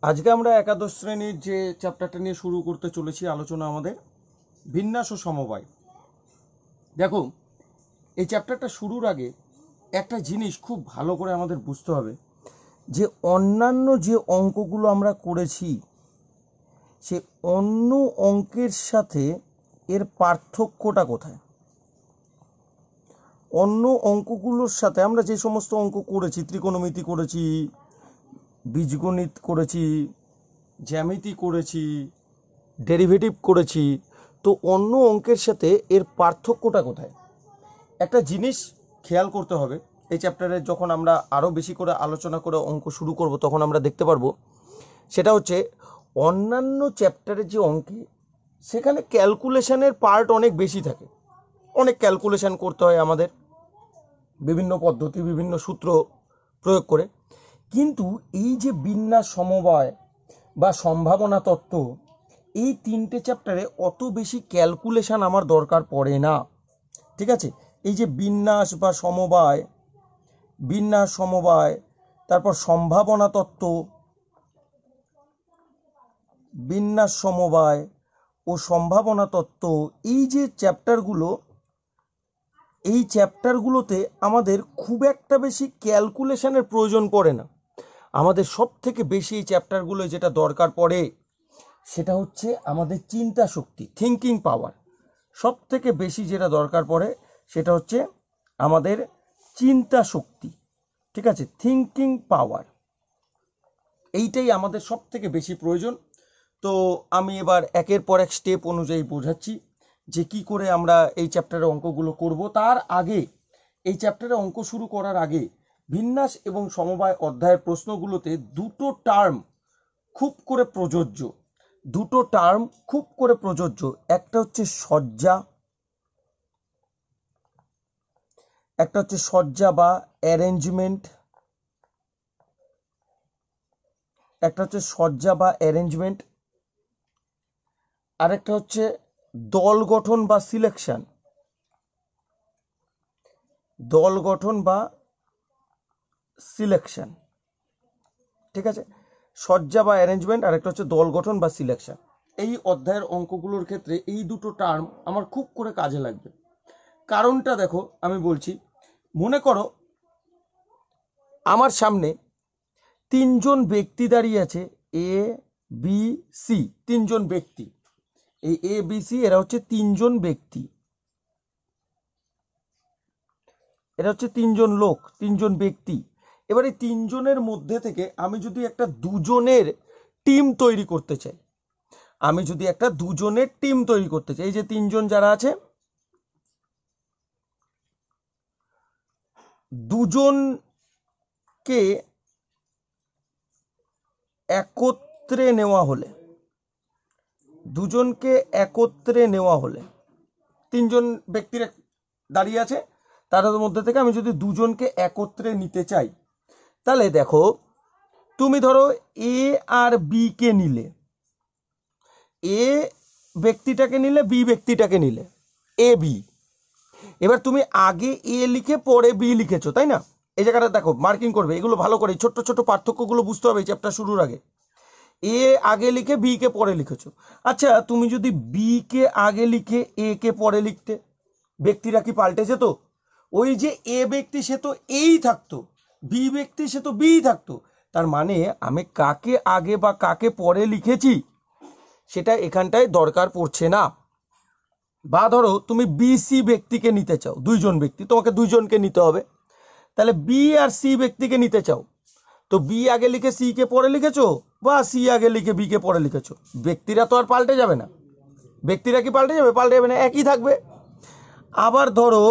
আজকে আমরা একাদশ শ্রেণীর যে চ্যাপ্টারটা নিয়ে শুরু করতে চলেছি আলোচনা আমাদের বিন্যাস ও সমবায়। দেখো, এই চ্যাপ্টারটা শুরুর আগে একটা জিনিস খুব ভালো করে আমাদের বুঝতে হবে যে অন্যান্য যে অঙ্কগুলো আমরা করেছি সে অন্য অঙ্কের সাথে এর পার্থক্যটা কোথায়। অন্য অঙ্কগুলোর সাথে আমরা যে সমস্ত অঙ্ক করেছি, ত্রিকোণমিতি করেছি, বীজগণিত করেছি, জ্যামিতি করেছি, ডেরিভেটিভ করেছি, তো অন্য অঙ্কের সাথে এর পার্থক্যটা কোথায় একটা জিনিস খেয়াল করতে হবে। এই চ্যাপ্টারে যখন আমরা আরও বেশি করে আলোচনা করে অঙ্ক শুরু করব তখন আমরা দেখতে পারবো সেটা হচ্ছে অন্যান্য চ্যাপ্টারের যে অঙ্কে সেখানে ক্যালকুলেশনের পার্ট অনেক বেশি থাকে, অনেক ক্যালকুলেশন করতে হয় আমাদের বিভিন্ন পদ্ধতি বিভিন্ন সূত্র প্রয়োগ করে। কিন্তু এই যে বিন্যাস সমবায় বা সম্ভাবনা তত্ত্ব, এই তিনটে চ্যাপ্টারে অত বেশি ক্যালকুলেশন আমার দরকার পড়ে না। ঠিক আছে, এই যে বিন্যাস বা সমবায়, বিন্যাস সমবায়, তারপর সম্ভাবনা তত্ত্ব, বিন্যাস সমবায় ও সম্ভাবনা তত্ত্ব, এই যে চ্যাপ্টারগুলো, এই চ্যাপ্টারগুলোতে আমাদের খুব একটা বেশি ক্যালকুলেশনের প্রয়োজন পড়ে না। আমাদের সব থেকে বেশি এই চ্যাপ্টারগুলো যেটা দরকার পড়ে সেটা হচ্ছে আমাদের চিন্তা শক্তি, থিঙ্কিং পাওয়ার। সব থেকে বেশি যেটা দরকার পড়ে সেটা হচ্ছে আমাদের চিন্তা শক্তি। ঠিক আছে, থিঙ্কিং পাওয়ার, এইটাই আমাদের সব থেকে বেশি প্রয়োজন। তো আমি এবার একের পর এক স্টেপ অনুযায়ী বোঝাচ্ছি যে কি করে আমরা এই চ্যাপ্টারের অঙ্কগুলো করব। তার আগে, এই চ্যাপ্টারে অঙ্ক শুরু করার আগে বিন্যাস এবং সমবায় অধ্যায়ের প্রশ্নগুলোতে দুটো টার্ম খুব করে প্রযোজ্য, দুটো টার্ম খুব করে প্রযোজ্য। একটা হচ্ছে সজ্জা, একটা হচ্ছে সজ্জা বা অ্যারেঞ্জমেন্ট, একটা হচ্ছে সজ্জা বা অ্যারেঞ্জমেন্ট, আর একটা হচ্ছে দল গঠন বা সিলেকশন, দল গঠন বা সিলেকশন। ঠিক আছে, সজ্জা বা অ্যারেঞ্জমেন্ট আর একটা হচ্ছে দল গঠন বা সিলেকশন। এই অধ্যায়ের অঙ্কগুলোর ক্ষেত্রে এই দুটো টার্ম আমার খুব করে কাজে লাগবে। কারণটা দেখো, আমি বলছি, মনে করো আমার সামনে তিনজন ব্যক্তি দাঁড়িয়ে আছে, এ বি সি, তিনজন ব্যক্তি। এই এ বি সি এরা হচ্ছে তিনজন ব্যক্তি, এরা হচ্ছে তিনজন লোক, তিনজন ব্যক্তি। এবার এই তিনজনের মধ্যে থেকে আমি যদি একটা দুজনের টিম তৈরি করতে চাই, আমি যদি একটা দুজনের টিম তৈরি করতে চাই, এই যে তিনজন যারা আছে, দুজনকে একত্রে নেওয়া হলে, দুজনকে একত্রে নেওয়া হলে, তিনজন ব্যক্তির দাঁড়িয়ে আছে, তাদের মধ্যে থেকে আমি যদি দুজনকে একত্রে নিতে চাই, তাহলে দেখো, তুমি ধরো এ আর বি কে নিলে, এ ব্যক্তিটাকে নিলে, বি ব্যক্তিটাকে নিলে, এ বি। এবার তুমি আগে এ লিখে পরে বি লিখেছো, তাই না? এই জায়গাটা দেখো, মার্কিং করবে, এগুলো ভালো করে ছোট্ট ছোট পার্থক্যগুলো বুঝতে হবে চ্যাপ্টার শুরুর আগে। এ আগে লিখে বি কে পরে লিখেছো। আচ্ছা, তুমি যদি বি কে আগে লিখে এ কে পরে লিখতে, ব্যক্তিরা কি পাল্টে যেত? ওই যে এ ব্যক্তি সে তো এই থাকতো, বি ব্যক্তি সে তো বি থাকতো। তার মানে আমি কাকে আগে বা কাকে পরে লিখেছি সেটা এখানটায় দরকার পড়ছে না। বা ধরো তুমি বি সি ব্যক্তিকে নিতে চাও, দুইজন ব্যক্তি, তোমাকে দুইজনকে নিতে হবে, তাহলে বি আর সি ব্যক্তিকে নিতে চাও, তো বি আগে লিখে সি কে পরে লিখেছো বা সি আগে লিখে বি কে পরে লিখেছো, ব্যক্তিরা তো আর পাল্টে যাবে না। ব্যক্তিরা কি পাল্টে যাবে? পাল্টে যাবে না, একই থাকবে। আবার ধরো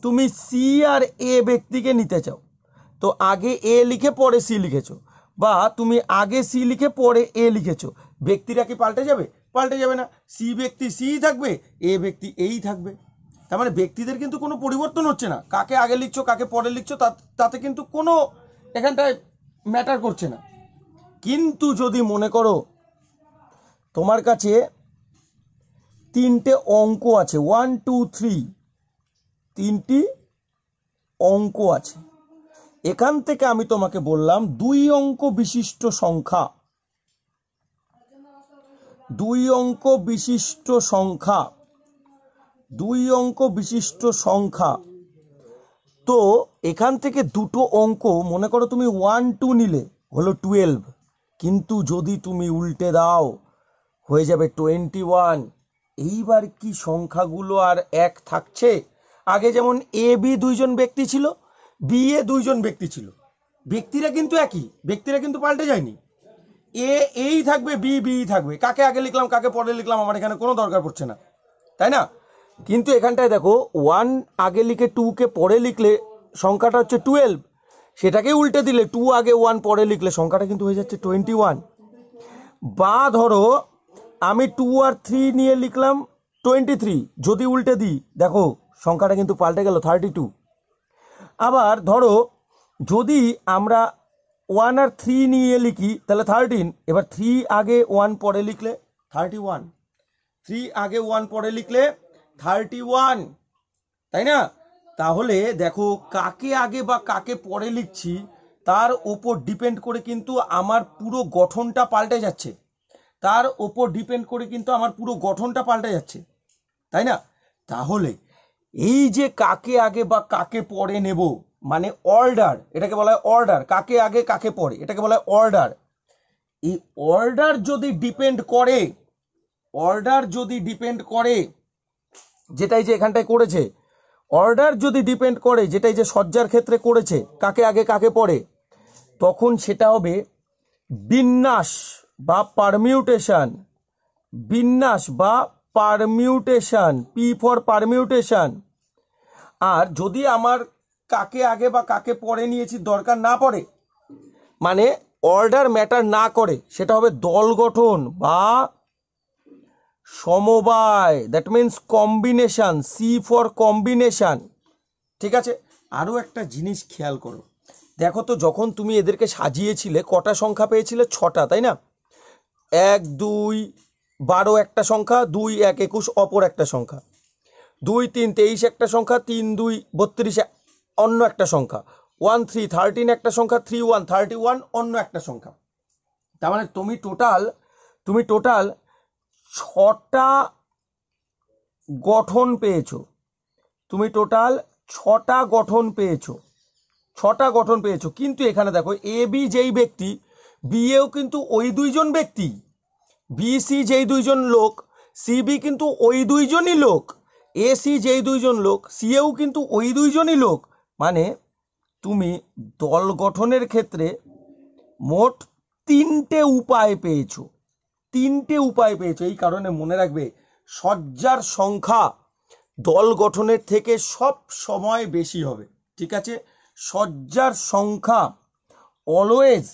তুমি সি আর এ ব্যক্তিকে নিতে চাও, তো আগে এ লিখে পরে সি লিখেছো, বা তুমি আগে সি লিখে পরে এ লিখেছো, ব্যক্তিরা কি পাল্টে যাবে? পাল্টে যাবে না, সি ব্যক্তি সি থাকবে, এ ব্যক্তি এই থাকবে। তার মানে ব্যক্তিদের কিন্তু কোনো পরিবর্তন হচ্ছে না, কাকে আগে লিখছো কাকে পরে লিখছো তাতে কিন্তু কোনো এখানটায় ম্যাটার করছে না। কিন্তু যদি মনে করো তোমার কাছে তিনটে অঙ্ক আছে, 1 2 3, তিনটি অঙ্ক আছে, এখান থেকে আমি তোমাকে বললাম দুই অঙ্ক বিশিষ্ট সংখ্যা, দুই অঙ্ক বিশিষ্ট সংখ্যা, দুই অঙ্ক বিশিষ্ট সংখ্যা, তো এখান থেকে দুটো অঙ্ক মনে করো তুমি 1 2 নিলে হলো 12, কিন্তু যদি তুমি উল্টে দাও হয়ে যাবে 21। এইবার কি সংখ্যাগুলো আর এক থাকছে? আগে যেমন এ বি দুইজন ব্যক্তি ছিল, বি এ দুইজন ব্যক্তি ছিল, ব্যক্তিরা কিন্তু একই, ব্যক্তিরা কিন্তু পাল্টে যায়নি। এ এই থাকবে, বি বি থাকবে, কাকে আগে লিখলাম কাকে পরে লিখলাম আমার এখানে কোনো দরকার পড়ছে না, তাই না? কিন্তু এখানটায় দেখো 1 আগে লিখে 2 কে পরে লিখলে সংখ্যাটা হচ্ছে 12, সেটাকে উল্টে দিলে 2 আগে 1 পরে লিখলে সংখ্যাটা কিন্তু হয়ে যাচ্ছে 21। বা ধরো আমি 2 আর 3 নিয়ে লিখলাম 23, যদি উল্টে দিই দেখো সংখ্যাটা কিন্তু পাল্টে গেল 32। আবার ধরো যদি আমরা 1 আর 3 নিয়ে লিখি তাহলে 13, এবার 3 আগে 1 পরে লিখলে 31, 3 আগে 1 পরে লিখলে 31, তাই না? তাহলে দেখো কাকে আগে বা কাকে পরে লিখছি তার উপর ডিপেন্ড করে কিন্তু আমার পুরো গঠনটা পাল্টে যাচ্ছে, তার উপর ডিপেন্ড করে কিন্তু আমার পুরো গঠনটা পাল্টে যাচ্ছে, তাই না? তাহলে এই যে কাকে আগে বা কাকে পরে নেব মানে অর্ডার, এটাকে বলা হয় অর্ডার, কাকে আগে কাকে পরে এটাকে বলা হয় অর্ডার। এই অর্ডার যদি ডিপেন্ড করে, অর্ডার যদি ডিপেন্ড করে, যেটাই যে এখানটায় করেছে, অর্ডার যদি ডিপেন্ড করে যেটাই যে সজ্জার ক্ষেত্রে করেছে কাকে আগে কাকে পরে, তখন সেটা হবে বিন্যাস বা পারমিউটেশন, বিন্যাস বা পারমিউটেশন, পি ফর পারমিউটেশন। আর যদি আমার কাকে আগে বা কাকে পরে নিয়েছি দরকার না পড়ে, মানে অর্ডার ম্যাটার না করে, সেটা হবে দল গঠন বা সমবায়, that means combination, C for combination. ঠিক আছে? আরও একটা জিনিস খেয়াল করো, দেখো তো যখন তুমি এদেরকে সাজিয়েছিলে কটা সংখ্যা পেয়েছিলে? 6টা, তাই না? 1 2 12 একটা সংখ্যা, 2 1 21 অপর একটা সংখ্যা, 2 3 23 একটা সংখ্যা, 3 2 32 অন্য একটা সংখ্যা, 1 3 13 একটা সংখ্যা, 3 1 31 অন্য একটা সংখ্যা। তার মানে তুমি টোটাল 6টা গঠন পেয়েছো, তুমি টোটাল 6টা গঠন পেয়েছো, 6টা গঠন পেয়েছো। কিন্তু এখানে দেখো এ বি যেই ব্যক্তি, বি এও কিন্তু ওই দুইজন ব্যক্তি, বি সি যেই দুইজন লোক, সি বি কিন্তু ওই দুইজনই লোক, এ সি যেই দুইজন লোক, সি এও কিন্তু ওই দুইজনই লোক। মানে তুমি দল গঠনের ক্ষেত্রে মোট 3টে উপায় পেয়েছো, 3টে উপায় পেয়েছো। এই কারণে মনে রাখবে সজ্জার সংখ্যা দল গঠনের থেকে সব সময় বেশি হবে। ঠিক আছে? সজ্জার সংখ্যা অলওয়েজ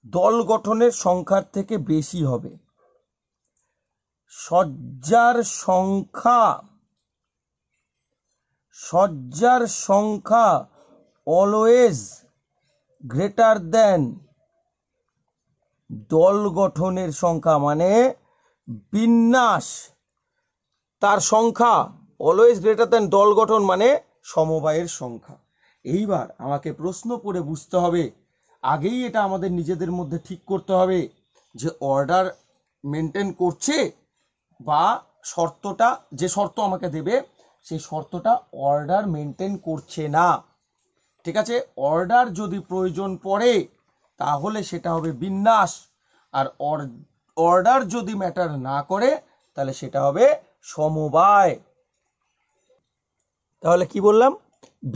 দল গঠনের সংখ্যার থেকে বেশি হবে। সজ্জার সংখ্যা অলওয়েজ গ্রেটার দেন দল গঠনের সংখ্যা, মানে বিন্যাস তার সংখ্যা অলওয়েজ গ্রেটার দেন দল গঠন মানে সমবায়ের সংখ্যা। এইবার আমাকে প্রশ্ন করে বুঝতে হবে, আগেই এটা আমাদের নিজেদের মধ্যে ঠিক করতে হবে যে অর্ডার মেনটেন করছে বা শর্তটা, যে শর্ত আমাকে দেবে সেই শর্তটা অর্ডার মেনটেন করছে না। ঠিক আছে? অর্ডার যদি প্রয়োজন পড়ে তাহলে সেটা হবে বিন্যাস, আর অর্ডার যদি ম্যাটার না করে তাহলে সেটা হবে সমবায়। তাহলে কি বললাম?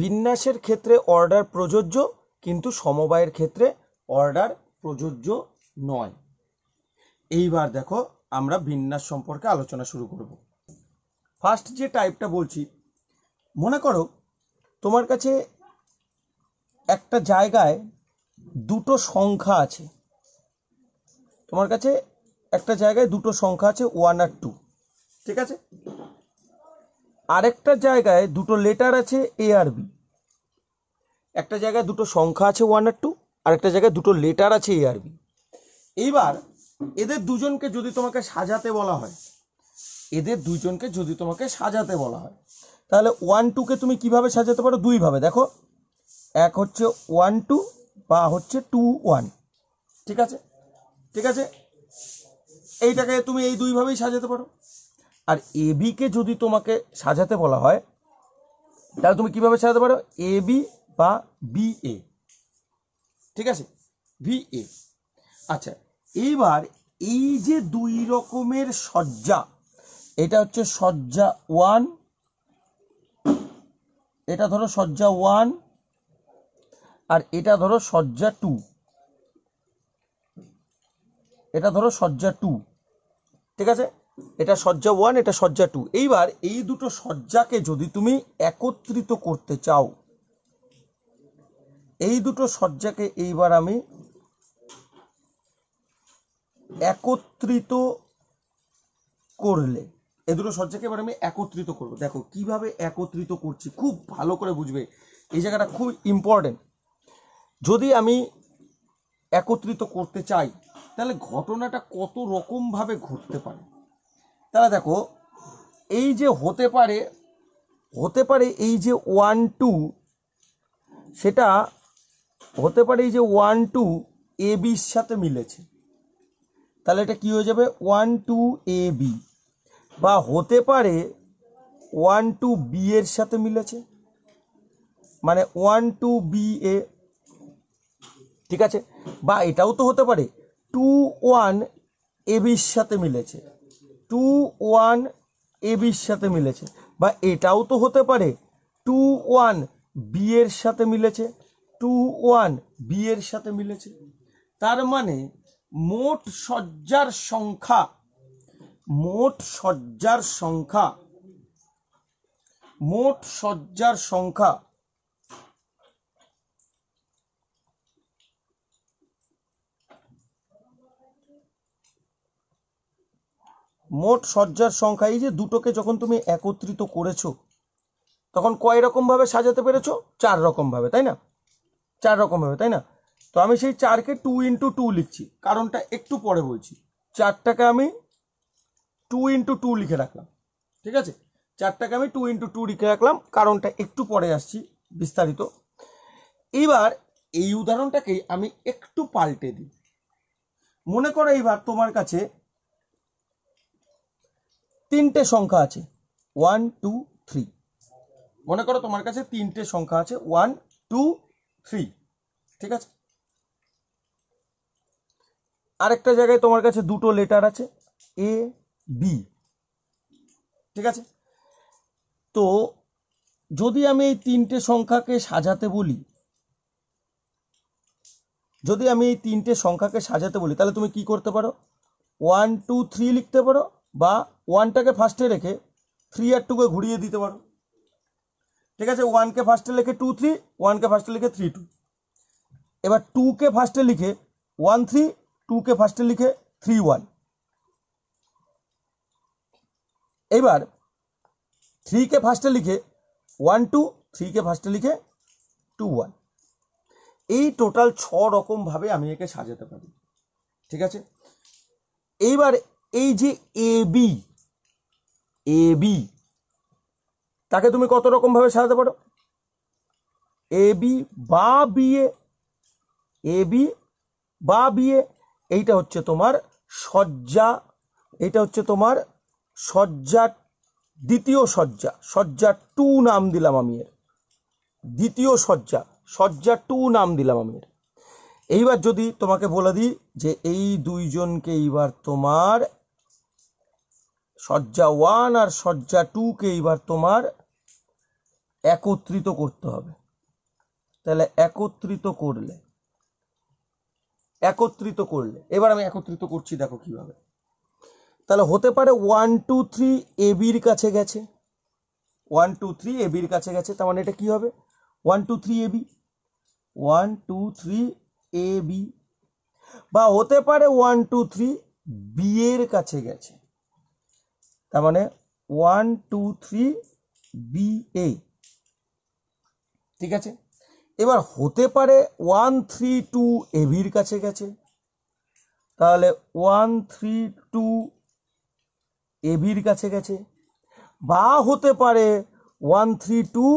বিন্যাসের ক্ষেত্রে অর্ডার প্রযোজ্য, কিন্তু সমবায়ের ক্ষেত্রে অর্ডার প্রযোজ্য নয়। এইবার দেখো আমরা বিন্যাস সম্পর্কে আলোচনা শুরু করব। ফার্স্ট যে টাইপটা বলছি, মনে করো তোমার কাছে একটা জায়গায় দুটো সংখ্যা আছে, তোমার কাছে একটা জায়গায় দুটো সংখ্যা আছে 1 আর 2, ঠিক আছে? আরেকটা জায়গায় দুটো লেটার আছে এ আর বি। একটা জায়গায় দুটো সংখ্যা আছে 1 আর 2, আরেকটা জায়গায় দুটো লেটার আছে এ আর বি। এইবার এদের দুজনকে যদি তোমাকে সাজাতে বলা হয়, এদের দুজনকে যদি তোমাকে সাজাতে বলা হয়, তাহলে 1 2 কে তুমি কিভাবে সাজাতে পারো? দুই ভাবে। দেখো, এক হচ্ছে 1 2 বা হচ্ছে 2 1। ঠিক আছে? ঠিক আছে? এইটাকে তুমি এই দুইভাবেই সাজাতে পারো। আর এ বি কে যদি তোমাকে সাজাতে বলা হয় তাহলে তুমি কিভাবে সাজাতে পারো, এ বি বা বি এ, ঠিক আছে, ভি এ। আচ্ছা, এইবার এই যে দুই রকমের সজ্জা, এটা হচ্ছে সজ্জা 1, এটা ধরো সজ্জা 1, আর এটা ধরো সজ্জা 2, এটা ধরো সজ্জা 2, ঠিক আছে, এটা সজ্জা 1, এটা সজ্জা 2। এইবার এই দুটো সজ্জাকে যদি তুমি একত্রিত করতে চাও, এই দুটো সজ্জাকে এইবার আমি একত্রিত করলে, এই দুটো সজ্জাকে এবার আমি একত্রিত করব। দেখো কিভাবে একত্রিত করছি, খুব ভালো করে বুঝবে, এই জায়গাটা খুব ইম্পর্টেন্ট। যদি আমি একত্রিত করতে চাই তাহলে ঘটনাটা কত রকম ভাবে ঘটতে পারে। তাহলে দেখো, এই যে হতে পারে এই যে 1 2, সেটা হতে পারে এই যে 1 2 এ বির সাথে মিলেছে, তাহলে এটা কি হয়ে যাবে 1 2 এ বি। বা হতে পারে 1 2 বি এর সাথে মিলেছে, মানে 1 2 বি এ, ঠিক আছে। বা এটাও তো হতে পারে 2 1 এ বির সাথে মিলেছে, 2 1 এ বির সাথে মিলেছে। বা এটাও তো হতে পারে 2 1 বি এর সাথে মিলেছে, 2 1 বি এর সাথে মিলেছে। তার মানে মোট সজ্জার সংখ্যা, মোট সজ্জার সংখ্যা, মোট সজ্জার সংখ্যা মোট সজ্জার সংখ্যা, এই যে দুটোকে যখন তুমি একত্রিত করেছো তখন কয় রকম ভাবে সাজাতে পেরেছো, 4 রকম ভাবে, তাই না, 4 রকম ভাবে, তাই না। তো আমি সেই 4কে 2 × 2 লিখছি, কারণটা একটু পরে বলছি। 4টাকে আমি 2 × 2 লিখে রাখলাম, ঠিক আছে, 4টাকে আমি 2 × 2 লিখে রাখলাম, কারণটা একটু পরে আসছি বিস্তারিত। এইবার এই উদাহরণটাকে আমি একটু পাল্টে দিই। মনে করো এইবার তোমার কাছে 3টে সংখ্যা আছে, 1 2 3। মনে করো তোমার কাছে 3টে সংখ্যা আছে, 1 2 3, ঠিক আছে। আরেকটা জায়গায় তোমার কাছে দুটো লেটার আছে, এ বি, ঠিক আছে। তো যদি আমি এই 3টে সংখ্যাকে সাজাতে বলি, যদি আমি এই 3টে সংখ্যাকে সাজাতে বলি, তাহলে তুমি কি করতে পারো, 1 2 3 লিখতে পারো, বা 1টাকে ফার্স্টে রেখে 3 আর 2কে ঘুরিয়ে দিতে পারো, ঠিক আছে। 1কে ফার্স্টে লিখে 2 3, 1কে ফার্স্টে লিখে 3 2। এবার 2কে ফার্স্টে লিখে 1 3, 2কে ফার্স্টে লিখে 3 1। এবার 3কে ফার্স্টে লিখে 1 2, 3কে ফার্স্টে লিখে 2 1। এই টোটাল 6 রকম ভাবে আমি একে সাজাতে পারি, ঠিক আছে। এইবার এই যে এ বি, এ বি তাকে তুমি কত রকম ভাবে সাজাতে পারো, এ বি বা বি এ, এ বি বা বি এ। এইটা হচ্ছে তোমার সজ্জা, এটা হচ্ছে তোমার সজ্জা, দ্বিতীয় সজ্জা, সজ্জা 2 নাম দিলাম আমি এর, দ্বিতীয় সজ্জা, সজ্জা 2 নাম দিলাম আমি এর। এইবার যদি তোমাকে বলে দিই যে এই দুইজনকে এইবার তোমার সজ্জা 1 আর সজ্জা 2কে এইবার তোমার একত্রিত করতে হবে, তাহলে একত্রিত করলে এবার আমি একত্রিত করছি, দেখো কিভাবে। তাহলে হতে পারে 1 2 3 এ বির কাছে গেছে, 1 2 3 এ বির কাছে গেছে, তার মানে এটা কি হবে 1 2 3 এ বি, 1 2 3 এ বি। বা হতে পারে 1 2 3 বি এর কাছে গেছে, তার মানে 1 2 3 বি এ, ঠিক আছে। এবার হতে পারে 1 3 2 এ বির কাছে গেছে, তাহলে 1 3 2 এ বির কাছে গেছে। বা হতে পারে 1 3 2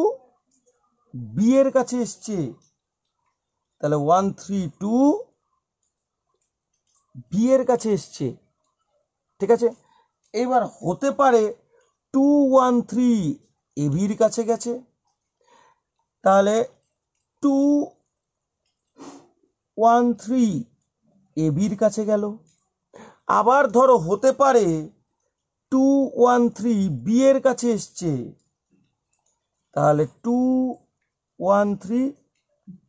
বি এর কাছে এসছে, তাহলে 1 3 2 বি এর কাছে এসছে। ঠিক আছে, এবার হতে পারে 213 এবির কাছে গেছে, তাহলে 213 এবির কাছে গেল। আবার ধরো হতে পারে 213 বি এর কাছে এসছে, তাহলে 213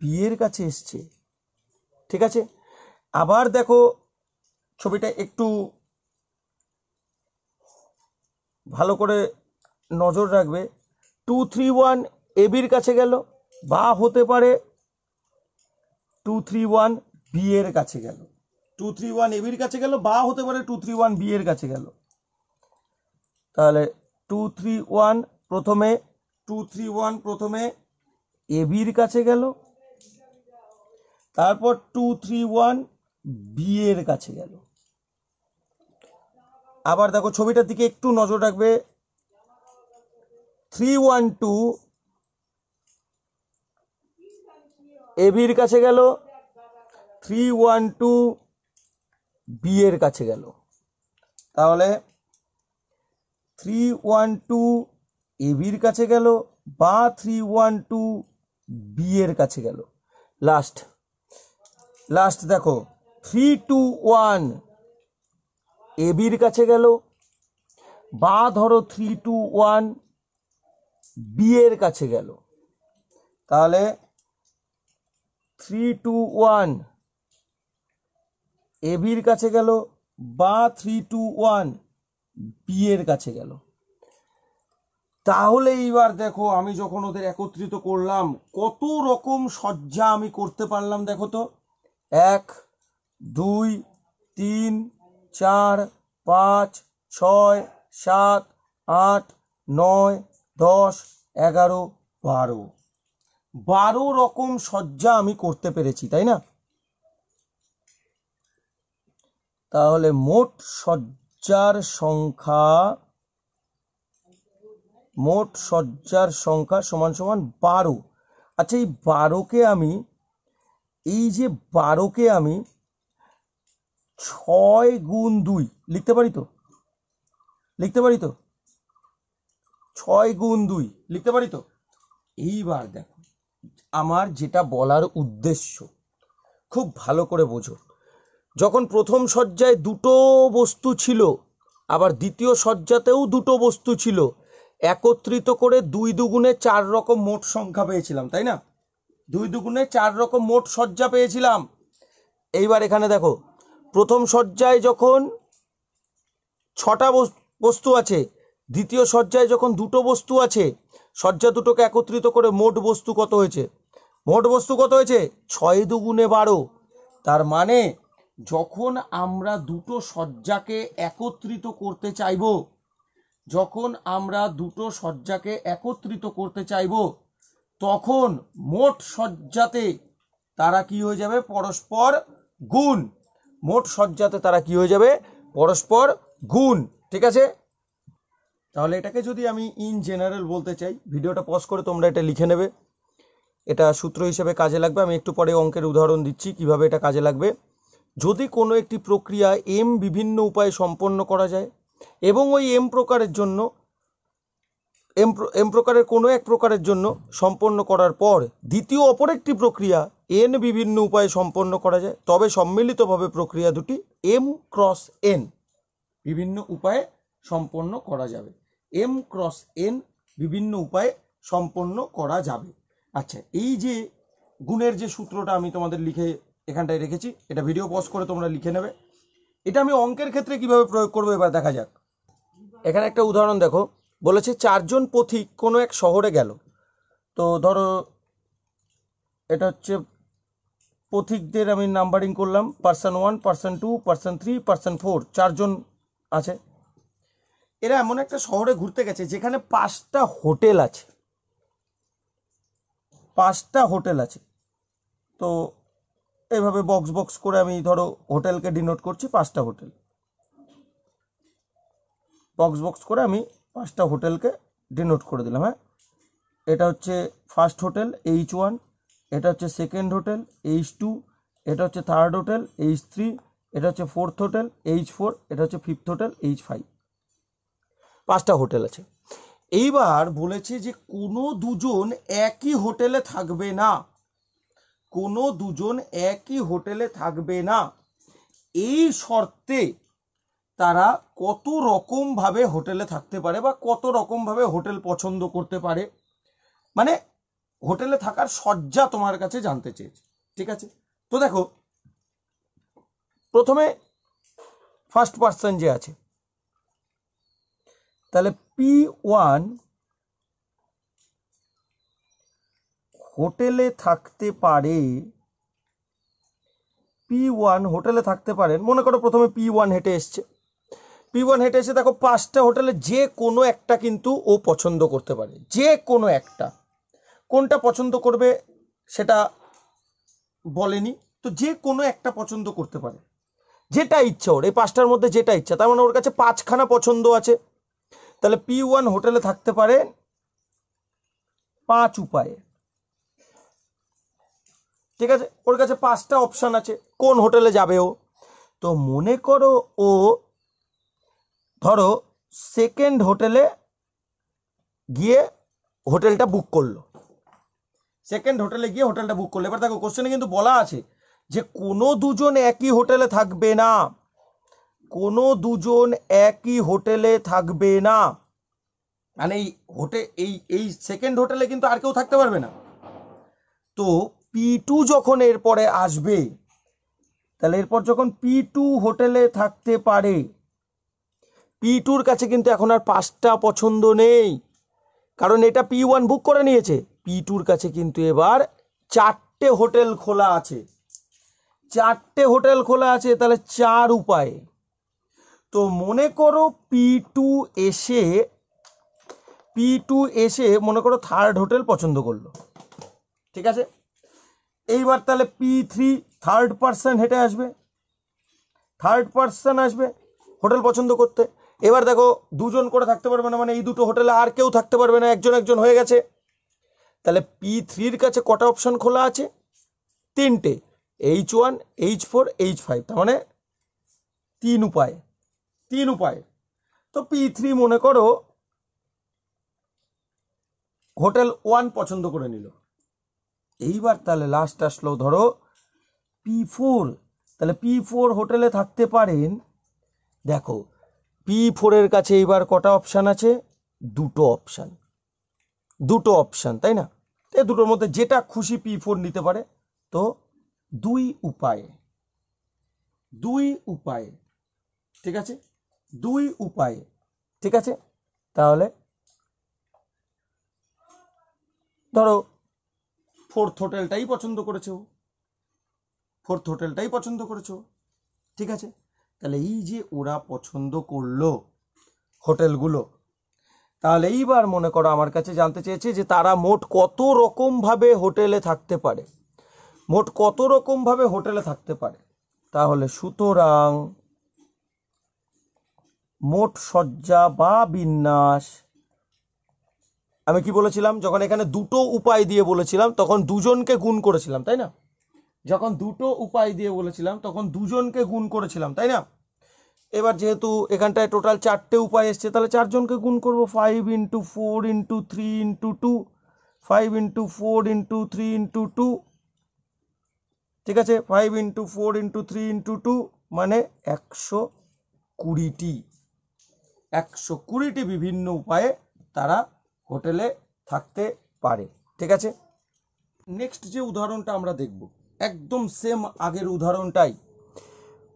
বি এর কাছে এসছে। ঠিক আছে, আবার দেখো ছবিটা একটু ভালো করে নজর রাখবে। 231 এবির কাছে গেল, বা হতে পারে 231 বি এর কাছে গেল। 231 এবির কাছে গেল, বা হতে পারে 231 বি এর কাছে গেল। তাহলে 231 প্রথমে এবির কাছে গেল, তারপর 231 বি এর কাছে গেল। আবার দেখো ছবিটার দিকে একটু নজর রাখবে। 312 এবির কাছে গেল, 312 বি এর কাছে গেল। তাহলে 312 এবির কাছে গেল, বা 312 বি এর কাছে গেল। লাস্ট দেখো 321 এবির কাছে গেল, বা ধরো 321 বি এর কাছে গেল। তাহলে 321 এবির কাছে গেল, বা 321 বি এর কাছে গেল। তাহলে এইবার দেখো আমি যখন ওদের একত্রিত করলাম, কত রকম সজ্জা আমি করতে পারলাম দেখো তো। 1 2 3 4 5 6 7 8 9 10 11 12 রকম সজ্জা আমি করতে পেরেছি, তাই না? তাহলে মোট সজ্জার সংখ্যা সমান সমান 12। আচ্ছা, এই 12কে আমি 6 গুণ 2 লিখতে পারি তো? 6 গুণ 2 লিখতে পারি তো? এইবার দেখো আমার যেটা বলার উদ্দেশ্য খুব ভালো করে বোঝো। যখন প্রথম সজ্জায় দুটো বস্তু ছিল, আবার দ্বিতীয় সজ্জাতেও দুটো বস্তু ছিল, একত্রিত করে 2 দুগুণে 4 রকম মোট সংখ্যা পেয়েছিলাম, তাই না? 2 দুগুণে 4 রকম মোট সজ্জা পেয়েছিলাম। এইবার এখানে দেখো প্রথম সজ্জায় যখন 6টা বস্তু আছে, দ্বিতীয় সজ্জায় যখন দুটো বস্তু আছে, সজ্জা দুটোকে একত্রিত করে মোট বস্তু কত হয়েছে? 6 দুগুণে 12। তার মানে যখন আমরা দুটো সজ্জাকে একত্রিত করতে চাইব, তখন মোট সজ্জাতে তারা কি হয়ে যাবে? পরস্পর গুণ। ঠিক আছে, তাহলে এটাকে যদি আমি ইন জেনারেল বলতে চাই, ভিডিওটা পজ করে তোমরা এটা লিখে নেবে, এটা সূত্র হিসেবে কাজে লাগবে। আমি একটু পরে অঙ্কের উদাহরণ দিচ্ছি কিভাবে এটা কাজে লাগবে। যদি কোনো একটি প্রক্রিয়া এম বিভিন্ন উপায়ে সম্পন্ন করা যায়, এবং ওই এম প্রকারের কোনো এক প্রকারের জন্য সম্পন্ন করার পর দ্বিতীয় অপর একটি প্রক্রিয়া এন বিভিন্ন উপায়ে সম্পন্ন করা যায়, তবে সম্মিলিতভাবে প্রক্রিয়া দুটি এম ক্রস এন বিভিন্ন উপায়ে সম্পন্ন করা যাবে। এম ক্রস এন বিভিন্ন উপায়ে সম্পন্ন করা যাবে। আচ্ছা, এই যে গুণের যে সূত্রটা আমি তোমাদের লিখে এখানটায় রেখেছি, এটা ভিডিও পজ করে তোমরা লিখে নেবে। এটা আমি অঙ্কের ক্ষেত্রে কিভাবে প্রয়োগ করবো এবার দেখা যাক। এখানে একটা উদাহরণ দেখো, বলেছে 4 জন পথিক কোনো এক শহরে গেল। তো ধরো এটা হচ্ছে পথিকদের আমি নাম্বারিং করলাম, পার্সন 1, পার্সন 2, পার্সন 3, পার্সন 4, 4 জন আছে। এরা এমন একটা শহরে ঘুরতে গেছে যেখানে 5টা হোটেল আছে। তো এইভাবে বক্স করে আমি ধরো হোটেলকে ডিনোট করছি, 5টা হোটেল। বক্স করে আমি 5টা হোটেলকে ডিনোট করে দিলাম। হ্যাঁ, এটা হচ্ছে ফার্স্ট হোটেল H1, এটা হচ্ছে সেকেন্ড হোটেল H2, এটা হচ্ছে থার্ড হোটেল H3, এটা হচ্ছে 4th হোটেল H4, এটা হচ্ছে 5th হোটেল H5, 5টা হোটেল আছে। এইবার বলেছে যে কোনো দুজন একই হোটেলে থাকবে না, কোনো দুজন একই হোটেলে থাকবে না, এই শর্তে তারা কত রকম ভাবে হোটেলে থাকতে পারে বা কত রকম ভাবে হোটেল পছন্দ করতে পারে, মানে হোটেলে থাকার সজ্জা তোমার কাছে জানতে চেয়েছে। ঠিক আছে, তো দেখো প্রথমে ফার্স্ট পার্সন যে আছে, তাহলে P1 হোটেলে থাকতে পারে, P1 হোটেলে থাকতে পারেন। মনে করো প্রথমে P1 হেঁটে এসছে, P1 হেঁটে এসে দেখো 5টা হোটেলে যে কোনো একটা কিন্তু ও পছন্দ করতে পারে, যে কোনো একটা। কোনটা পছন্দ করবে সেটা বলেনি, তো যে কোনো একটা পছন্দ করতে পারে, যেটা ইচ্ছা ওর, এই 5টার মধ্যে যেটা ইচ্ছা। তার মানে ওর কাছে 5খানা পছন্দ আছে। তাহলে P1 হোটেলে থাকতে পারে 5 উপায়ে। ঠিক আছে, ওর কাছে 5টা অপশন আছে কোন হোটেলে যাবে ও। তো মনে করো ও ধরো সেকেন্ড হোটেলে গিয়ে হোটেলটা বুক করলো, সেকেন্ড হোটেলে গিয়ে হোটেলটা বুক করলো। এবার দেখো কোশ্চেনে কিন্তু বলা আছে যে কোনো দুজন একই হোটেলে থাকবে না, কোনো দুজন একই হোটেলে থাকবে না, মানে এই সেকেন্ড হোটেলে কিন্তু আর কেউ থাকতে পারবে না। তো P2 যখন এরপরে আসবে, তাহলে এরপর যখন P2 হোটেলে থাকতে পারে, P2'র কাছে কিন্তু এখন আর 5টা পছন্দ নেই, কারণ এটা P1 বুক করে নিয়েছে। P2'র কাছে কিন্তু এবার 4টে হোটেল খোলা আছে, 4টে হোটেল খোলা আছে, তাহলে 4 উপায়ে। তো মনে করো P2 এসে মনে করো থার্ড হোটেল পছন্দ করলো। ঠিক আছে, এইবার তাহলে P3 থার্ড পার্সন হেঁটে আসবে, থার্ড পার্সন আসবে হোটেল পছন্দ করতে। এবার দেখো দুজন করে থাকতে পারবে না, মানে এই দুটো হোটেলে আর কেউ থাকতে পারবে না, একজন একজন হয়ে গেছে। তাহলে P3'র কাছে কটা অপশন খোলা আছে? 3টে, H1, H4, H5, তার মানে 3 উপায়, 3 উপায়। তো P3 মনে করো হোটেল 1 পছন্দ করে নিল। এইবার তাহলে লাস্ট আসলো ধরো P4, তাহলে P4 হোটেলে থাকতে পারেন। দেখো P4 এর কাছে এইবার কটা অপশান আছে? 2টো অপশান, 2টো অপশান, তাই না? এই দুটোর মধ্যে যেটা খুশি P4 নিতে পারে। তো 2 উপায়ে, 2 উপায়ে, ঠিক আছে, 2 উপায়ে। ঠিক আছে, তাহলে ধরো 4th হোটেলটাই পছন্দ করেছো, 4th হোটেলটাই পছন্দ করেছো। ঠিক আছে, তাহলে এই যে ওরা পছন্দ করলো হোটেলগুলো, তাহলে এইবার মনে করো আমার কাছে জানতে চেয়েছে যে তারা মোট কত রকম ভাবে হোটেলে থাকতে পারে, মোট কত রকম ভাবে হোটেলে থাকতে পারে। তাহলে সুতরাং মোট সজ্জা বা বিন্যাস, আমি কি বলেছিলাম যখন এখানে 2টো উপায় দিয়ে বলেছিলাম তখন দুজনকে গুণ করেছিলাম, তাই না? যখন 2টো উপায় দিয়ে বলেছিলাম তখন দুজনকে গুণ করেছিলাম, তাই না? এবার যেহেতু এখানটায় টোটাল 4টে উপায় এসছে, তাহলে 4জনকে গুণ করবো। 5 × 4 × 3 × 2, 5 × 4 × 3 × 2, ঠিক আছে, 5 × 4 × 3 × 2 মানে 120টি, 120টি বিভিন্ন উপায়ে তারা হোটেলে থাকতে পারে। ঠিক আছে, নেক্সট যে উদাহরণটা আমরা দেখব একদম সেম আগের উদাহরণটাই।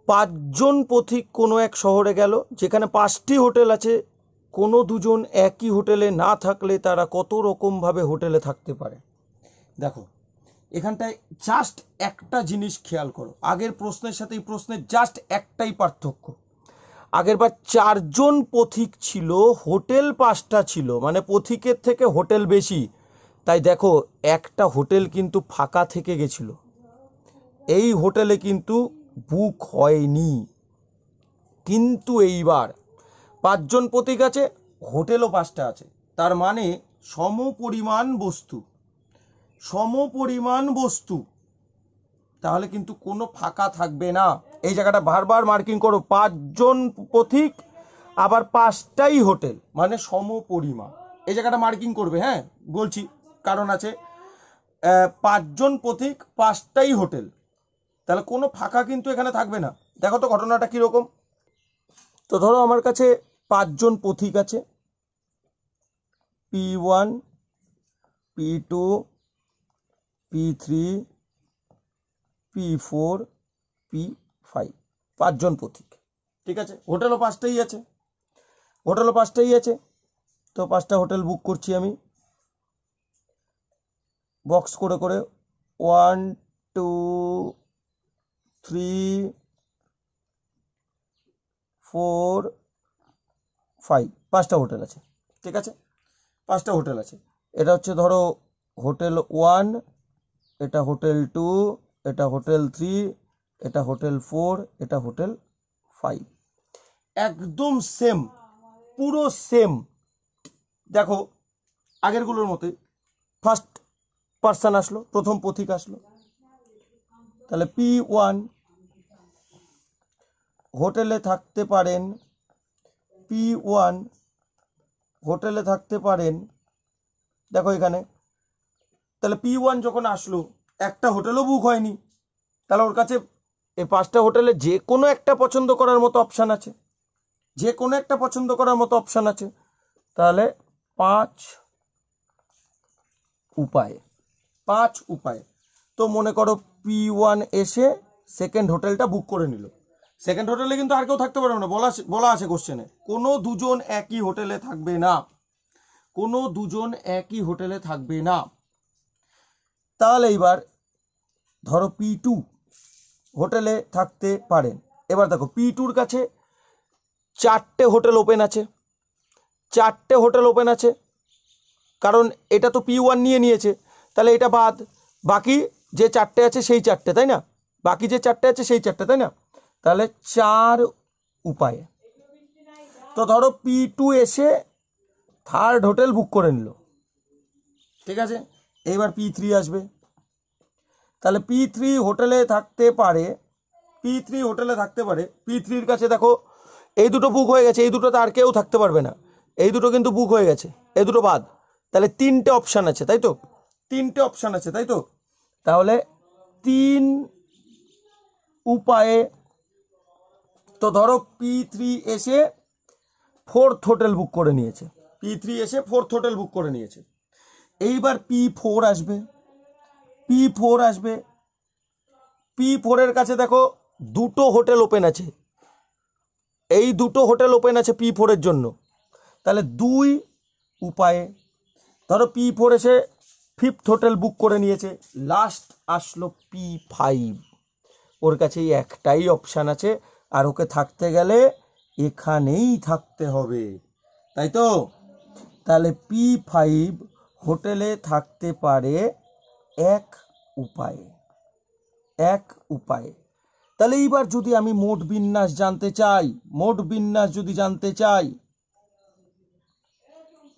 5 জন পথিক কোনো এক শহরে গেল যেখানে 5টি হোটেল আছে, কোনো দুজন একই হোটেলে না থাকলে তারা কত রকম ভাবে হোটেলে থাকতে পারে। দেখো এখানটায় জাস্ট একটা জিনিস খেয়াল করো, আগের প্রশ্নের সাথে এই প্রশ্নের জাস্ট একটাই পার্থক্য। আগের বার 4 জন পথিক ছিল, হোটেল 5টা ছিল, মানে পথিকের থেকে হোটেল বেশি, তাই দেখো একটা হোটেল কিন্তু ফাঁকা থেকে গেছিল, এই হোটেলে কিন্তু বুক হয়নি। কিন্তু এইবার 5 জন পথিক আছে, হোটেলও 5টা আছে, তার মানে সমপরিমাণ বস্তু, সমপরিমাণ বস্তু, তাহলে কিন্তু কোনো ফাঁকা থাকবে না। এই জায়গাটা বারবার মার্কিং করো, 5 জন পথিক আবার 5টাই হোটেল, মানে সমপরিমা। এই জায়গাটা মার্কিং করবে, হ্যাঁ বলছি কারণ আছে। 5 জন পথিক 5টাই হোটেল, তাহলে কোনো ফাঁকা কিন্তু এখানে থাকবে না। দেখো তো ঘটনাটা কিরকম। তো ধরো আমার কাছে 5 জন পথিক আছে, P1, P2, P3, P4, P5, 5 জন পথিক। ঠিক আছে, হোটেলও 5টাই আছে, তো 5টা হোটেল বুক করছি আমি বক্স করে করে। 1, 2, 3, 4, 5, 5টা হোটেল আছে। ঠিক আছে, 5টা হোটেল আছে। এটা হচ্ছে ধরো হোটেল 1, এটা হোটেল 2, এটা হোটেল 3, এটা হোটেল 4, এটা হোটেল 5, একদম সেম, পুরো সেম। দেখো আগেরগুলোর মতোই, ফার্স্ট পার্সন আসলো, প্রথম পথিক আসলো, তাহলে P1 হোটেলে থাকতে পারেন, P1 হোটেলে থাকতে পারেন। দেখো এখানে, তাহলে P1 যখন আসলো একটা হোটেলও বুক হয়নি, তাহলে ওর কাছে এই 5টা হোটেলে যে কোনো একটা পছন্দ করার মতো অপশান আছে, তাহলে 5 উপায়। তো মনে করো P1 এসে সেকেন্ড হোটেলটা বুক করে নিল। সেকেন্ড হোটেলে কিন্তু আর কেউ থাকতে পারবে না, বলা আছে কোশ্চেনে, কোনো দুজন একই হোটেলে থাকবে না। তাহলে এবার ধরো P2 হোটেলে থাকতে পারেন। এবার দেখো P2-র কাছে 4টে হোটেল ওপেন আছে, কারণ এটা তো P1 নিয়ে নিয়েছে, তাহলে এটা বাদ, বাকি যে 4টে আছে সেই 4টে, তাই না? তাই না? তাহলে 4 উপায়ে। তো ধরো P2 এসে থার্ড হোটেল বুক করে নিল। ঠিক আছে, এইবার P3 আসবে, তাহলে P3 হোটেলে থাকতে পারে। P3-র কাছে দেখো এই দুটো বুক হয়ে গেছে, এই দুটোতে আর কেউ থাকতে পারবে না, এই দুটো কিন্তু বুক হয়ে গেছে, এই দুটো বাদ। তাহলে 3টে অপশান আছে, তাই তো? তাহলে 3 উপায়ে। তো ধরো P3 এসে ফোর্থ হোটেল বুক করে নিয়েছে। এইবার P4 আসবে। P4-এর কাছে দেখো দুটো হোটেল ওপেন আছে, এই দুটো হোটেল ওপেন আছে P4-এর জন্য, তাহলে 2 উপায়ে। ধরো P4 এসে ফিফথ হোটেল বুক করে নিয়েছে, লাস্ট আসলো P5, ওর কাছে একটাই অপশান আছে, আর ওকে থাকতে গেলে এখানেই থাকতে হবে, তাই তো? তাহলে P5 হোটেলে থাকতে পারে 1 উপায়ে। তাহলে এইবার যদি আমি মোট বিন্যাস জানতে চাই,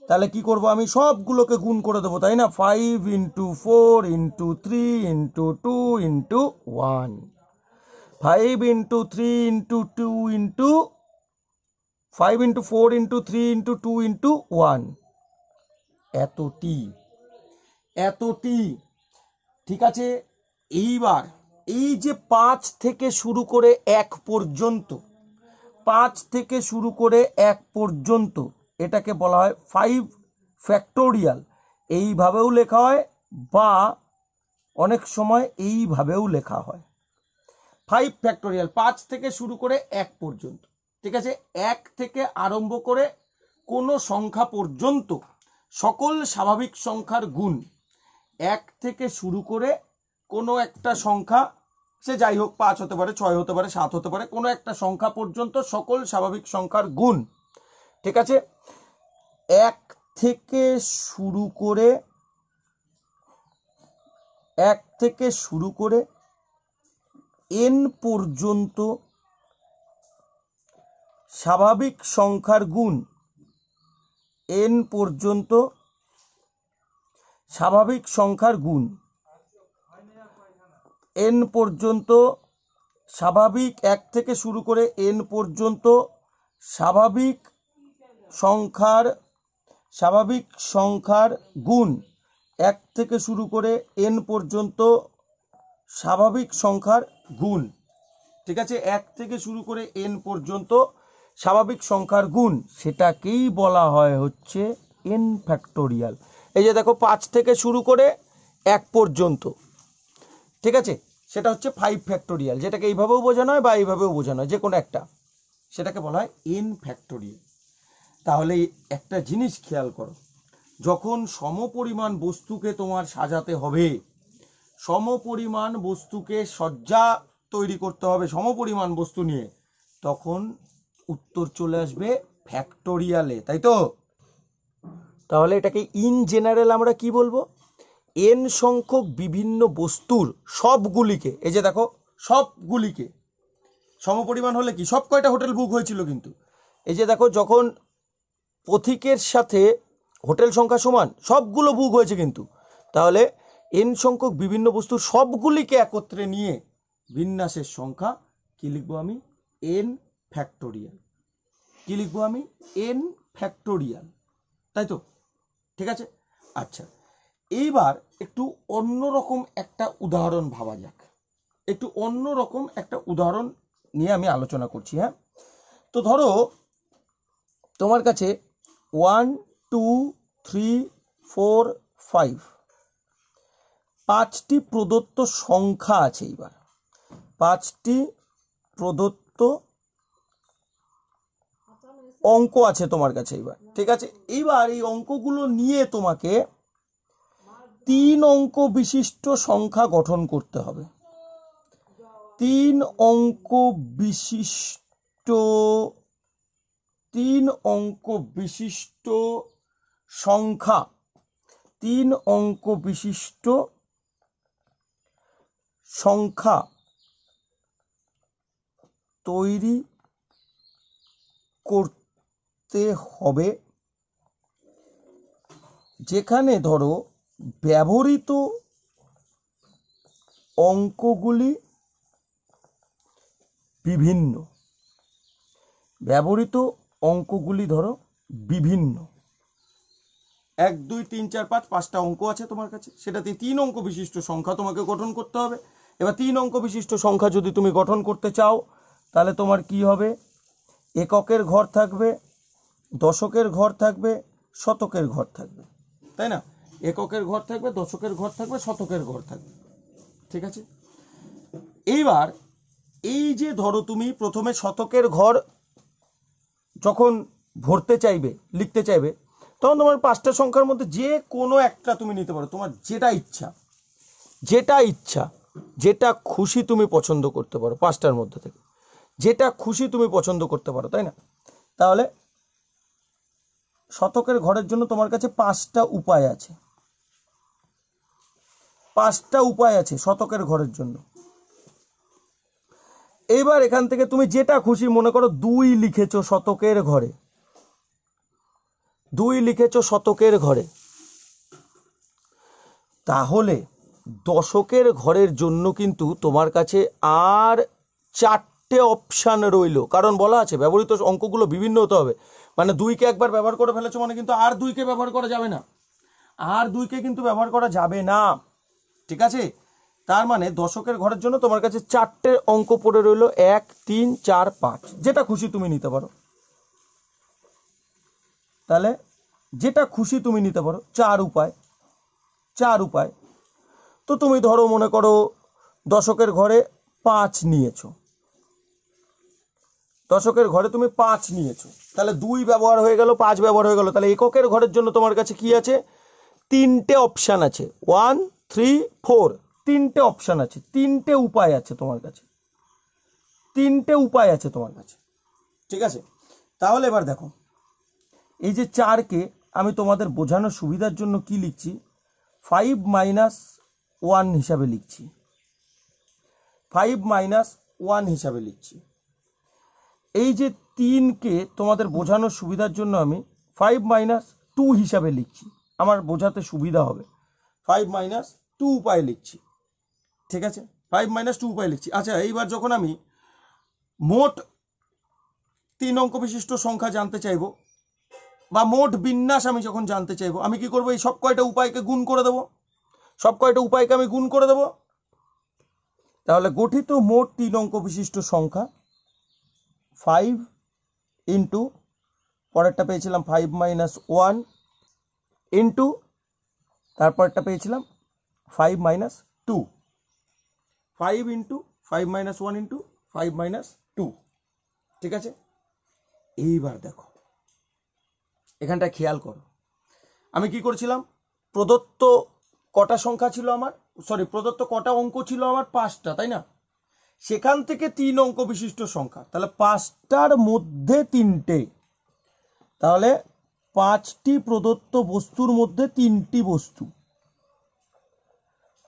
তাহলে কি করব, আমি সবগুলোকে গুণ করে দেবো, তাই না? 5 × 4 × 3 × 2 × 1, 5 × 3 × 2 × 5 × 4 × 3 × 2 × 1, এতটি। ঠিক আছে, এইবার এই যে 5 থেকে শুরু করে 1 পর্যন্ত, এটাকে বলা হয় 5 ফ্যাক্টোরিয়াল। এইভাবেও লেখা হয়, বা অনেক সময় এইভাবেও লেখা হয়। 5 ফ্যাক্টোরিয়াল, 5 থেকে শুরু করে 1 পর্যন্ত। ঠিক আছে, 1 থেকে আরম্ভ করে কোনো সংখ্যা পর্যন্ত সকল স্বাভাবিক সংখ্যার গুণ। 1 থেকে শুরু করে কোনো একটা সংখ্যা, সে যাই হোক, 5 হতে পারে, 6 হতে পারে, 7 হতে পারে, কোনো একটা সংখ্যা পর্যন্ত সকল স্বাভাবিক সংখ্যার গুণ। ঠিক আছে, 1 থেকে শুরু করে n পর্যন্ত স্বাভাবিক সংখ্যার গুণ, এন পর্যন্ত স্বাভাবিক, 1 থেকে শুরু করে এন পর্যন্ত স্বাভাবিক সংখ্যার গুণ, 1 থেকে শুরু করে এন পর্যন্ত স্বাভাবিক সংখ্যার গুণ। ঠিক আছে, 1 থেকে শুরু করে এন পর্যন্ত স্বাভাবিক সংখ্যার গুণ, সেটাকেই বলা হয় হচ্ছে এন ফ্যাক্টোরিয়াল। এই যে দেখো 5 থেকে শুরু করে 1 পর্যন্ত, ঠিক আছে, সেটা হচ্ছে 5 ফ্যাক্টোরিয়াল, যেটাকে এইভাবেও বোঝানো হয় বা এইভাবেও বোঝানো হয়, যে কোনো একটা, সেটাকে বলা হয় এন ফ্যাক্টোরিয়াল। তাহলে একটা জিনিস খেয়াল করো, যখন সমপরিমাণ বস্তুকে তোমার সাজাতে হবে, সমপরিমাণ বস্তুকে সজ্জা তৈরি করতে হবে সমপরিমাণ বস্তু নিয়ে, তখন উত্তর চলে আসবে ফ্যাক্টোরিয়ালে, তাই তো? তাহলে এটাকে ইন জেনারেল আমরা কি বলবো? এন সংখ্যক বিভিন্ন বস্তুর সবগুলিকে, এই যে দেখো সবগুলিকে, সমপরিমাণ হলে কি সব কয়টা হোটেল বুক হয়েছিল, কিন্তু এই যে দেখো যখন পথিকের সাথে হোটেল সংখ্যা সমান, সবগুলো বুক হয়েছে কিন্তু, তাহলে এন সংখ্যক বিভিন্ন বস্তুর সবগুলিকে একত্রে নিয়ে বিন্যাসের সংখ্যা কি লিখবো আমি? N factorial. কি লিখবো আমি? এন ফ্যাক্টোরিয়াল, তাই তো? ঠিক আছে, আচ্ছা, এইবার একটু অন্যরকম একটা উদাহরণ ভাবা যাক, একটু অন্যরকম একটা উদাহরণ নিয়ে আমি আলোচনা করছি। হ্যাঁ, তো ধরো তোমার কাছে 1 2 3 4 5 5টি প্রদত্ত সংখ্যা আছে। এইবার 5টি প্রদত্ত অঙ্ক আছে তোমার কাছে। এইবার ঠিক আছে, এইবার এই অঙ্কগুলো নিয়ে তোমাকে 3 অঙ্ক বিশিষ্ট সংখ্যা গঠন করতে হবে। 3 অঙ্ক বিশিষ্ট সংখ্যা, 3 অঙ্ক বিশিষ্ট সংখ্যা তৈরি করতে হবে, যেখানে ধরো ব্যবহৃত অঙ্কগুলি বিভিন্ন, ধরো বিভিন্ন 1 2 3 4 5 5টা অঙ্ক আছে তোমার কাছে, সেটাতে 3 অঙ্ক বিশিষ্ট সংখ্যা তোমাকে গঠন করতে হবে। এবার 3 অঙ্ক বিশিষ্ট সংখ্যা যদি তুমি গঠন করতে চাও, তাহলে তোমার কি হবে? এককের ঘর থাকবে, দশকের ঘর থাকবে, শতকের ঘর থাকবে, তাই না? এককের ঘর থাকবে, দশকের ঘর থাকবে, শতকের ঘর থাকবে, ঠিক আছে। এইবার এই যে ধরো তুমি প্রথমে শতকের ঘর যখন ভরতে চাইবে, লিখতে চাইবে, তখন তোমার 5টা সংখ্যার মধ্যে যে কোনো একটা তুমি নিতে পারো, তোমার যেটা ইচ্ছা, যেটা খুশি তুমি পছন্দ করতে পারো, 5টার মধ্যে থেকে যেটা খুশি তুমি পছন্দ করতে পারো, তাই না? তাহলে শতকের ঘরের জন্য তোমার কাছে 5টা উপায় আছে, 5টা উপায় আছে শতকের ঘরের জন্য। এইবার এখান থেকে তুমি যেটা খুশি, মনে করো 2 লিখেছো শতকের ঘরে, 2 লিখেছো শতকের ঘরে, তাহলে দশকের ঘরের জন্য কিন্তু তোমার কাছে আর 4টে অপশান রইল, কারণ বলা আছে ব্যবহৃত অঙ্কগুলো বিভিন্ন হতে হবে। মানে 2কে একবার ব্যবহার করে ফেলেছো মানে কিন্তু আর 2কে ব্যবহার করা যাবে না, ঠিক আছে? তার মানে দশকের ঘরের জন্য তোমার কাছে 4টে অঙ্ক পড়ে রইল, 1 3 4 5, যেটা খুশি তুমি নিতে পারো। তাহলে যেটা খুশি তুমি নিতে পারো, 4 উপায়। তো তুমি ধরো মনে করো দশকের ঘরে 5 নিয়েছো, তুমি 5 নিয়েছো, তাহলে 2 ব্যবহার হয়ে গেল, 5 ব্যবহার হয়ে গেল। তাহলে এককের ঘরের জন্য তোমার কাছে কি আছে? 3টে অপশান আছে, 1 3 4, 3টে অপশান আছে, 3টে উপায় আছে তোমার কাছে, ঠিক আছে। তাহলে এবার দেখো, এই যে 4কে আমি তোমাদের বোঝানোর সুবিধার জন্য কি লিখছি? 5 - 1 হিসাবে লিখছি, 5 - 1 হিসাবে লিখছি। এই যে 3কে তোমাদের বোঝানোর সুবিধার জন্য আমি 5 - 2 হিসাবে লিখছি, আমার বোঝাতে সুবিধা হবে। 5 - 2 উপায় লিখছি, ঠিক আছে। 5 - 2 উপায় লিখছি। আচ্ছা, এইবার যখন আমি মোট 3 অঙ্ক বিশিষ্ট সংখ্যা জানতে চাইবো বা মোট বিন্যাস আমি যখন জানতে চাইবো, আমি কি করবো? এই সব কয়টা উপায়কে গুণ করে দেবো, সব কয়টা উপায়কে আমি গুণ করে দেবো। তাহলে গঠিত মোট 3 অঙ্ক বিশিষ্ট সংখ্যা 5 ইন্টু, পরেরটা পেয়েছিলাম 5 - 1 ইন্টু, তারপরটা পেয়েছিলাম 5 - 2, 5 ইন্টু 5 - 1 ইন্টু 5 - 2। ঠিক আছে, এইবার দেখো এখানটা খেয়াল করো, আমি কি করেছিলাম? প্রদত্ত কটা সংখ্যা ছিল আমার, প্রদত্ত কটা অঙ্ক ছিল আমার? 5টা, তাই না? সেখান থেকে 3 অঙ্ক বিশিষ্ট সংখ্যা, তাহলে 5টার মধ্যে 3টে, তাহলে 5টি প্রদত্ত বস্তুর মধ্যে 3টি বস্তু,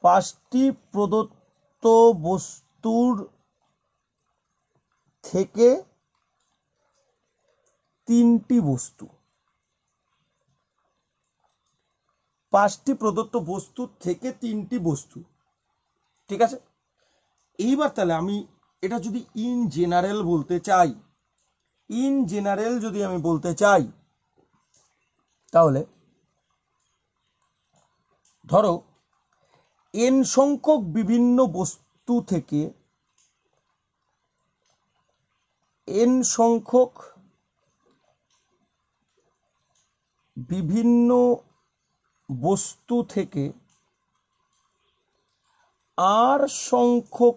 5টি প্রদত্ত বস্তুর থেকে 3টি বস্তু, 5টি প্রদত্ত বস্তুর থেকে 3টি বস্তু। ঠিক আছে, এইবার তাহলে আমি এটা যদি ইন জেনারেল বলতে চাই, ইন জেনারেল যদি আমি বলতে চাই, তাহলে ধরো n সংখ্যক বিভিন্ন বস্তু থেকে, n সংখ্যক বিভিন্ন বস্তু থেকে r সংখ্যক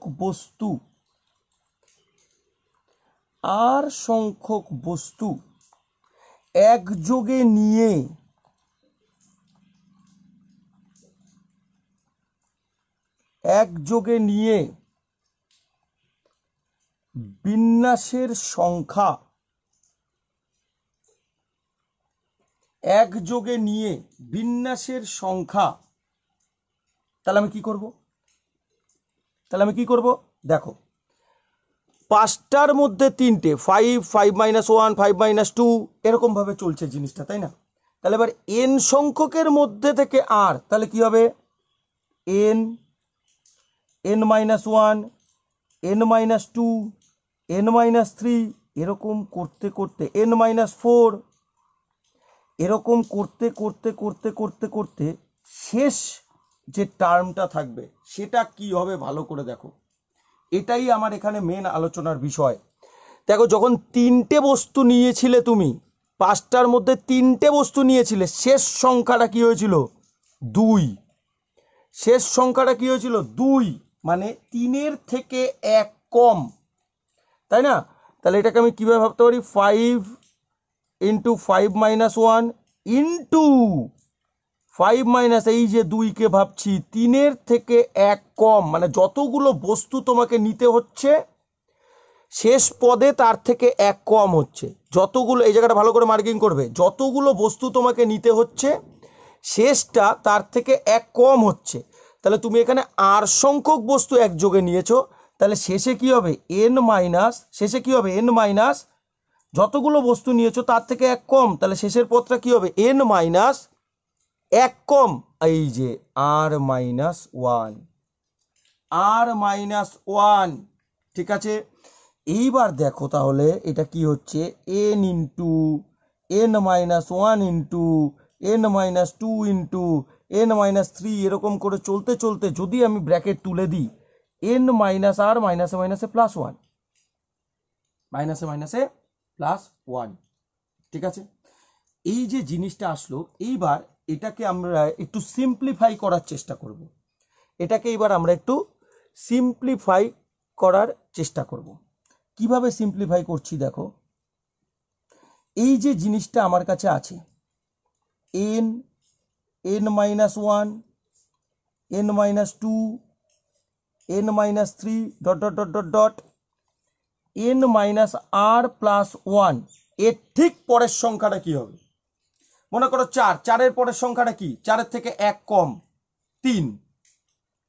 বস্তু একযোগে নিয়ে বিন্যাসের সংখ্যা, তাহলে আমি কি করব? দেখো, 5টার মধ্যে 3টে, 5 5 - 1 5 - 2 এরকম ভাবে চলছে জিনিসটা, তাই না? তাহলে এবার n সংখ্যকের মধ্যে থেকে r, তাহলে কি হবে? n n - 1 n - 2 n - 3 এরকম করতে করতে n - 4 এরকম করতে করতে করতে করতে করতে শেষ যে টার্মটা থাকবে সেটা কি হবে ভালো করে দেখো। এটাই আমার এখানে মেন আলোচনার বিষয়। দেখো, যখন 3টে বস্তু নিয়েছিলে তুমি, 5টার মধ্যে 3টে বস্তু নিয়েছিলে, শেষ সংখ্যাটা কি হয়েছিল? 2। শেষ সংখ্যাটা কি হয়েছিল? 2, মানে 3-এর থেকে 1 কম, তাই না? তাহলে এটাকে আমি কিভাবে ভাবতে পারি? 5 ইন্টু 5 - 1 ইন্টু 5 মাইনাস, এই যে 2কে ভাবছি 3-এর থেকে 1 কম, মানে যতগুলো বস্তু তোমাকে নিতে হচ্ছে শেষ পদে তার থেকে 1 কম হচ্ছে। যতগুলো, এই জায়গাটা ভালো করে মার্কিং করবে, যতগুলো বস্তু তোমাকে নিতে হচ্ছে শেষটা তার থেকে 1 কম হচ্ছে। তাহলে তুমি এখানে r সংখ্যক বস্তু একযোগে নিয়েছো, তাহলে শেষে কি হবে? n মাইনাস যতগুলো বস্তু নিয়েছো তার থেকে 1 কম, তাহলে শেষের পদটা কি হবে? n মাইনাস 1 কম, এই যে r মাইনাস 1। ঠিক আছে, এইবার দেখো তাহলে এটা কি হচ্ছে? n into n minus 1 into n minus 2 into n minus 3, এরকম করে চলতে চলতে যদি আমি ব্র্যাকেট তুলে দিই, n মাইনাস r মাইনাসে মাইনাসে প্লাস 1, মাইনাসে মাইনাসে প্লাস 1। ঠিক আছে, এই যে জিনিসটা আসলো, এইবার এটাকে আমরা একটু সিম্পলিফাই করার চেষ্টা করব। কিভাবে সিম্পলিফাই করছি দেখো, এই যে জিনিসটা আমার কাছে আছে, n minus 1 n minus 2 n minus 3 dot dot dot dot dot n minus r plus 1, এর ঠিক পরের সংখ্যাটা কি হবে? মনে করো 4, 4-এর পরের সংখ্যাটা কি? 4-এর থেকে 1 কম 3।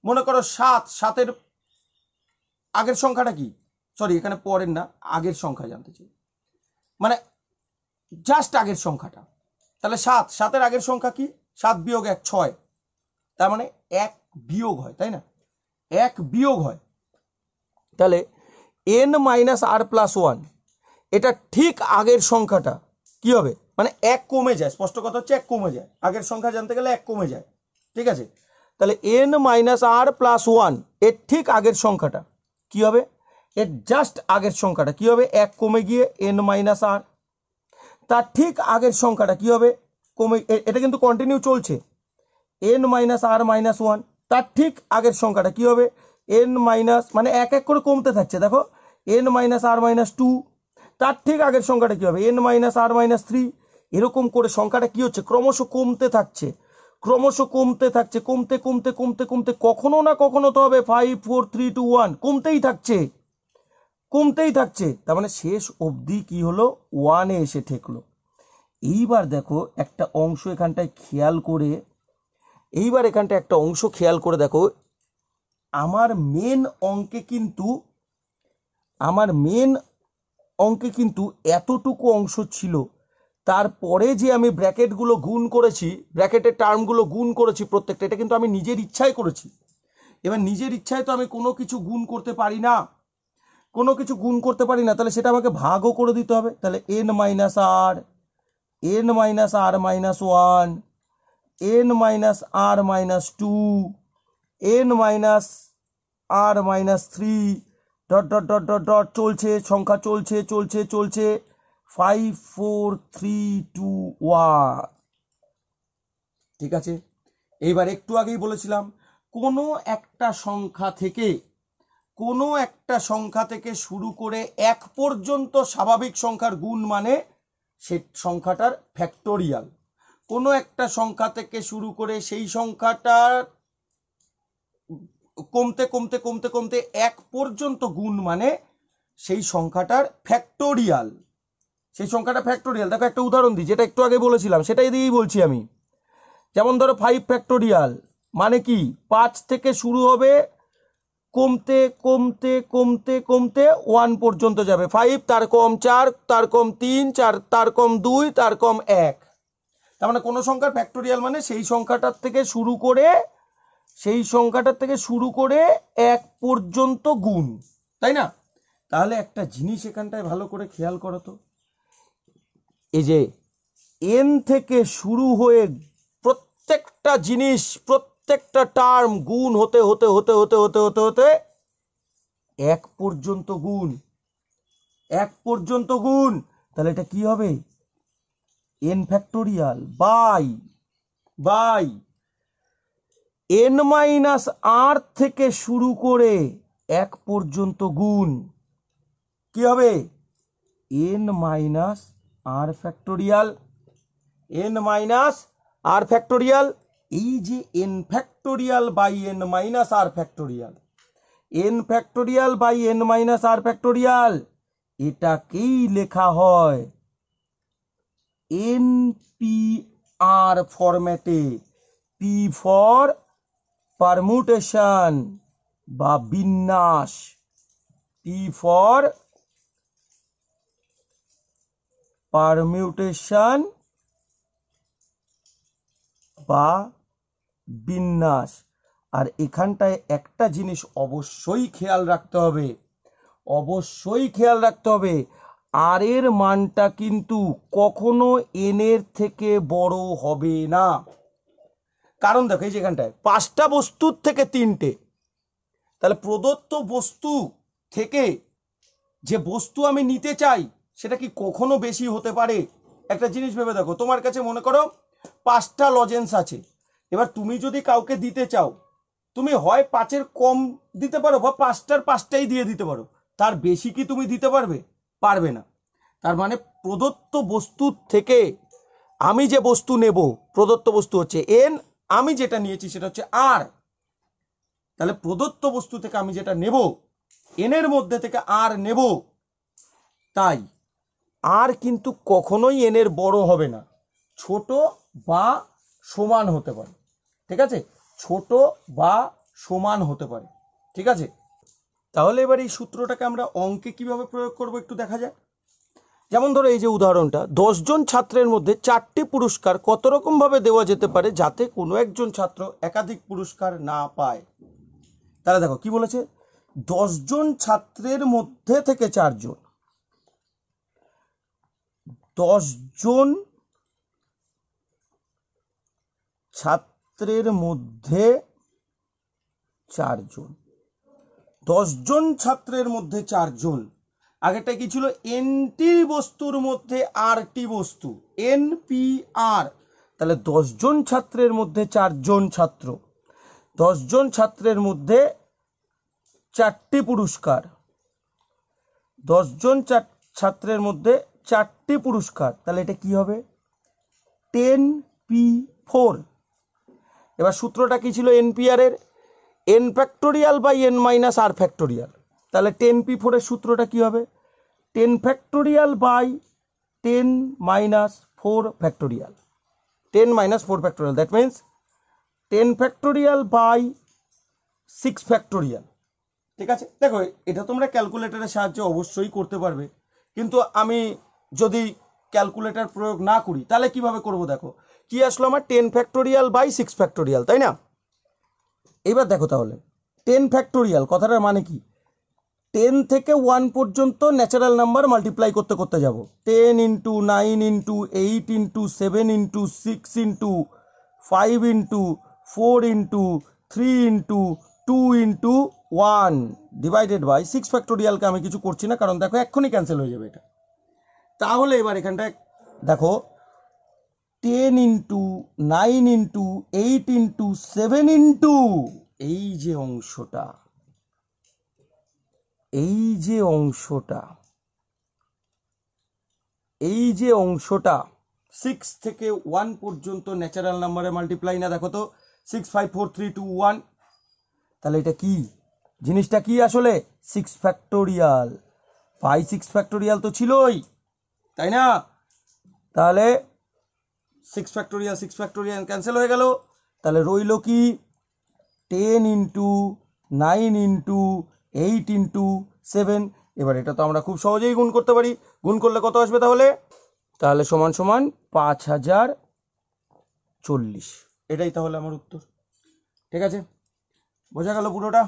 মনে করো 7, 7-এর আগের সংখ্যাটা কি? এখানে পরের না, আগের সংখ্যা জানতে চাই, মানে জাস্ট আগের সংখ্যাটা। তাহলে 7, 7-এর আগের সংখ্যা কি? 7 বিয়োগ 1 6, তার মানে 1 বিয়োগ হয়, তাই না? 1 বিয়োগ হয়। তাহলে n মাইনাস আর প্লাস ওয়ান, এটা ঠিক আগের সংখ্যাটা কি হবে, মানে এক কমে যায়, স্পষ্ট কথা হচ্ছে এক কমে যায়, আগের সংখ্যা জানতে গেলে এক কমে যায়, ঠিক আছে। তাহলে n মাইনাস আর প্লাস ওয়ান এর ঠিক আগের সংখ্যাটা কি হবে, এর জাস্ট আগের সংখ্যাটা কি হবে, এক কমে গিয়ে n মাইনাস আর, তার ঠিক আগের সংখ্যাটা কি হবে, কমে, এটা কিন্তু কন্টিনিউ চলছে, n minus r minus one, তার ঠিক আগের সংখ্যাটা কি হবে, n মাইনাস, মানে এক এক করে কমতে থাকছে, দেখো n minus r minus two, তার ঠিক আগের সংখ্যাটা কি হবে, n minus r minus three, এরকম করে সংখ্যাটা কি হচ্ছে, ক্রমশ কমতে থাকছে, ক্রমশ কমতে থাকছে, কমতে কমতে কমতে কমতে কখনো না কখনো তো হবে 5 4 3 2 1, কমতেই থাকছে, কমতেই থাকছে, তার মানে শেষ অবধি কি হলো, ওয়ানে এসে ঠেকলো। এইবার দেখো একটা অংশ এখানটায় খেয়াল করে, এইবার এখানটা একটা অংশ খেয়াল করে দেখো, আমার মেন অঙ্কে কিন্তু, আমার মেন অঙ্কে কিন্তু এতটুকু অংশ ছিল, তারপরে যে আমি ব্র্যাকেটগুলো গুণ করেছি, ব্র্যাকেটের টার্মগুলো গুণ করেছি প্রত্যেকটা, এটা কিন্তু আমি নিজের ইচ্ছায় করেছি। এবার নিজের ইচ্ছায় তো আমি কোনো কিছু গুণ করতে পারি না, কোনো কিছু গুণ করতে পারি না, তাহলে সেটা আমাকে ভাগও করে দিতে হবে। তাহলে n minus r, n minus r minus one, n minus r minus two, n minus r minus three, dot dot dot dot dot চলছে, সংখ্যা চলছে চলছে চলছে, 5 4 3 2 1, ঠিক আছে। এইবার একটু আগেই বলেছিলাম, কোনো একটা সংখ্যা থেকে, কোনো একটা সংখ্যা থেকে শুরু করে এক পর্যন্ত স্বাভাবিক সংখ্যার গুণ মানে সে সংখ্যাটার ফ্যাক্টোরিয়াল, কোনো একটা সংখ্যা থেকে শুরু করে সেই সংখ্যাটার কমতে কমতে কমতে কমতে এক পর্যন্ত গুণ মানে সেই সংখ্যাটার ফ্যাক্টোরিয়াল, সেই সংখ্যাটা ফ্যাক্টোরিয়াল। দেখো একটা উদাহরণ দিই, যেটা একটু আগে বলেছিলাম সেটাই দিয়েই বলছি আমি। যেমন ধরো 5 ফ্যাক্টোরিয়াল মানে কি, 5 থেকে শুরু হবে, কমতে কমতে কমতে কমতে 1 পর্যন্ত যাবে, 5 তার কম 4, তার কম 3, 4 তার কম 2, তার কম 1। তার মানে কোনো সংখ্যার ফ্যাক্টোরিয়াল মানে সেই সংখ্যাটার থেকে শুরু করে, সেই সংখ্যাটার থেকে শুরু করে 1 পর্যন্ত গুণ, তাই না? তাহলে একটা জিনিস এখানটায় ভালো করে খেয়াল করো তো, এই যে n থেকে শুরু হয়ে প্রত্যেকটা জিনিস, প্রত্যেকটা টার্ম গুণ হতে হতে হতে হতে হতে হতে হতে 1 পর্যন্ত গুণ, 1 পর্যন্ত গুণ, তাহলে এটা কি হবে, n factorial by n minus r থেকে শুরু করে 1 পর্যন্ত গুণ কি হবে, n মাইনাস আর ফ্যাক্টোরিয়াল, n মাইনাস আর ফ্যাক্টোরিয়াল। এই যে n factorial by n minus R factorial, n factorial by n minus R factorial, এটাকেই লেখা হয় NPR ফরম্যাটে, P ফর পারমুটেশন বা বিন্যাস, P ফর পারমিউটেশন বা বিন্যাস। আর এখানটায় একটা জিনিস অবশ্যই খেয়াল রাখতে হবে, অবশ্যই খেয়াল রাখতে হবে, আর এর মানটা কিন্তু কখনো n এর থেকে বড় হবে না। কারণ দেখো এই যেখানটায় 5টা বস্তুর থেকে 3টে, তাহলে প্রদত্ত বস্তু থেকে যে বস্তু আমি নিতে চাই সেটা কি কখনো বেশি হতে পারে? একটা জিনিস ভেবে দেখো, তোমার কাছে মনে করো 5টা লজেন্স আছে, এবার তুমি যদি কাউকে দিতে চাও, তুমি হয় 5-এর কম দিতে পারো বা 5টার 5টাই দিয়ে দিতে পারো, তার বেশি কি তুমি দিতে পারবে? পারবে না। তার মানে প্রদত্ত বস্তু থেকে আমি যে বস্তু নেব, প্রদত্ত বস্তু হচ্ছে n, আমি যেটা নিয়েছি সেটা হচ্ছে r, তাহলে প্রদত্ত বস্তু থেকে আমি যেটা নেব, n এর মধ্যে থেকে r নেব, তাই r কিন্তু কখনোই n এর বড় হবে না, ছোট বা সমান হতে পারে, ঠিক আছে, ছোট বা সমান হতে পারে, ঠিক আছে। তাহলে এবার এই সূত্রটাকে আমরা অঙ্কে কিভাবে প্রয়োগ করব একটু দেখা যাক। যেমন ধরো এই যে উদাহরণটা, 10 জন ছাত্রের মধ্যে 4টি পুরস্কার কত রকম ভাবে দেওয়া যেতে পারে যাতে কোনো একজন ছাত্র একাধিক পুরস্কার না পায়। তাহলে দেখো কি বলেছে, 10 জন ছাত্রের মধ্যে থেকে 4 জন, 10 জন ছাত্রের মধ্যে 4 জন, 10 জন ছাত্রের মধ্যে 4 জন। আগেরটা কি ছিল? এনটি বস্তুর মধ্যে আরটি বস্তু, এনপিআর। তাহলে 10 জন ছাত্রের মধ্যে 4 জন ছাত্র, 10 জন ছাত্রের মধ্যে 4টি পুরস্কার, 10 জন ছাত্রের মধ্যে 4টি পুরস্কার। তাহলে এটা কি হবে? 10p4। এবার সূত্রটা কি ছিল এনপিআর এর? n factorial by n minus R factorial. তাহলে 10p4 এর সূত্রটা কি হবে? 10 factorial by 10 minus 4 factorial, 10 minus 4 factorial, that means 10 factorial by 6 factorial. ঠিক আছে, দেখো এটা তোমরা ক্যালকুলেটরের সাহায্যে অবশ্যই করতে পারবে, কিন্তু আমি যদি ক্যালকুলেটর প্রয়োগ না করি তাহলে কিভাবে করব? দেখো কি আসলো আমার, 10 ফ্যাক্টোরিয়াল বাই 6 ফ্যাক্টোরিয়াল, তাই না? এবার দেখো তাহলে 10 ফ্যাক্টোরিয়াল কথাটার মানে কি? 10 থেকে 1 পর্যন্ত ন্যাচারাল নাম্বার মাল্টিপ্লাই করতে করতে যাব। 10 into 9 into 8 into 7 into 6 into 5 into 4 into 3 into 2 into 1 divided by 6 ফ্যাক্টোরিয়ালকে আমি কিছু করছি না, কারণ দেখো এক্ষুনি ক্যান্সেল হয়ে যাবে এটা। তাহলে এবার এখানটায় দেখো 10 ইন্টু 9 ইন্টু 8 ইন্টু 7 ইন্টু এই যে অংশটা, এই যে অংশটা, এই যে অংশটা 6 থেকে 1 পর্যন্ত ন্যাচারাল নাম্বারে মাল্টিপ্লাই না, দেখো তো 6 5 4 3 2 1। তাহলে এটা কি জিনিসটা? কি আসলে 6 ফ্যাক্টোরিয়াল। 5 6 ফ্যাক্টোরিয়াল তো ছিলই, তাই না? তাহলে 6 ফ্যাক্টোরিয়াল 6 ফ্যাক্টোরিয়াল ক্যান্সেল হয়ে গেল। তাহলে রইল কি 10 ইন্টু 9 ইন্টু 8 ইন্টু 7। এবার এটা তো আমরা খুব সহজেই গুণ করতে পারি। গুণ করলে কত আসবে তাহলে? তাহলে সমান সমান 5040। এটাই তাহলে আমার উত্তর। ঠিক আছে, বোঝা গেল পুরোটা?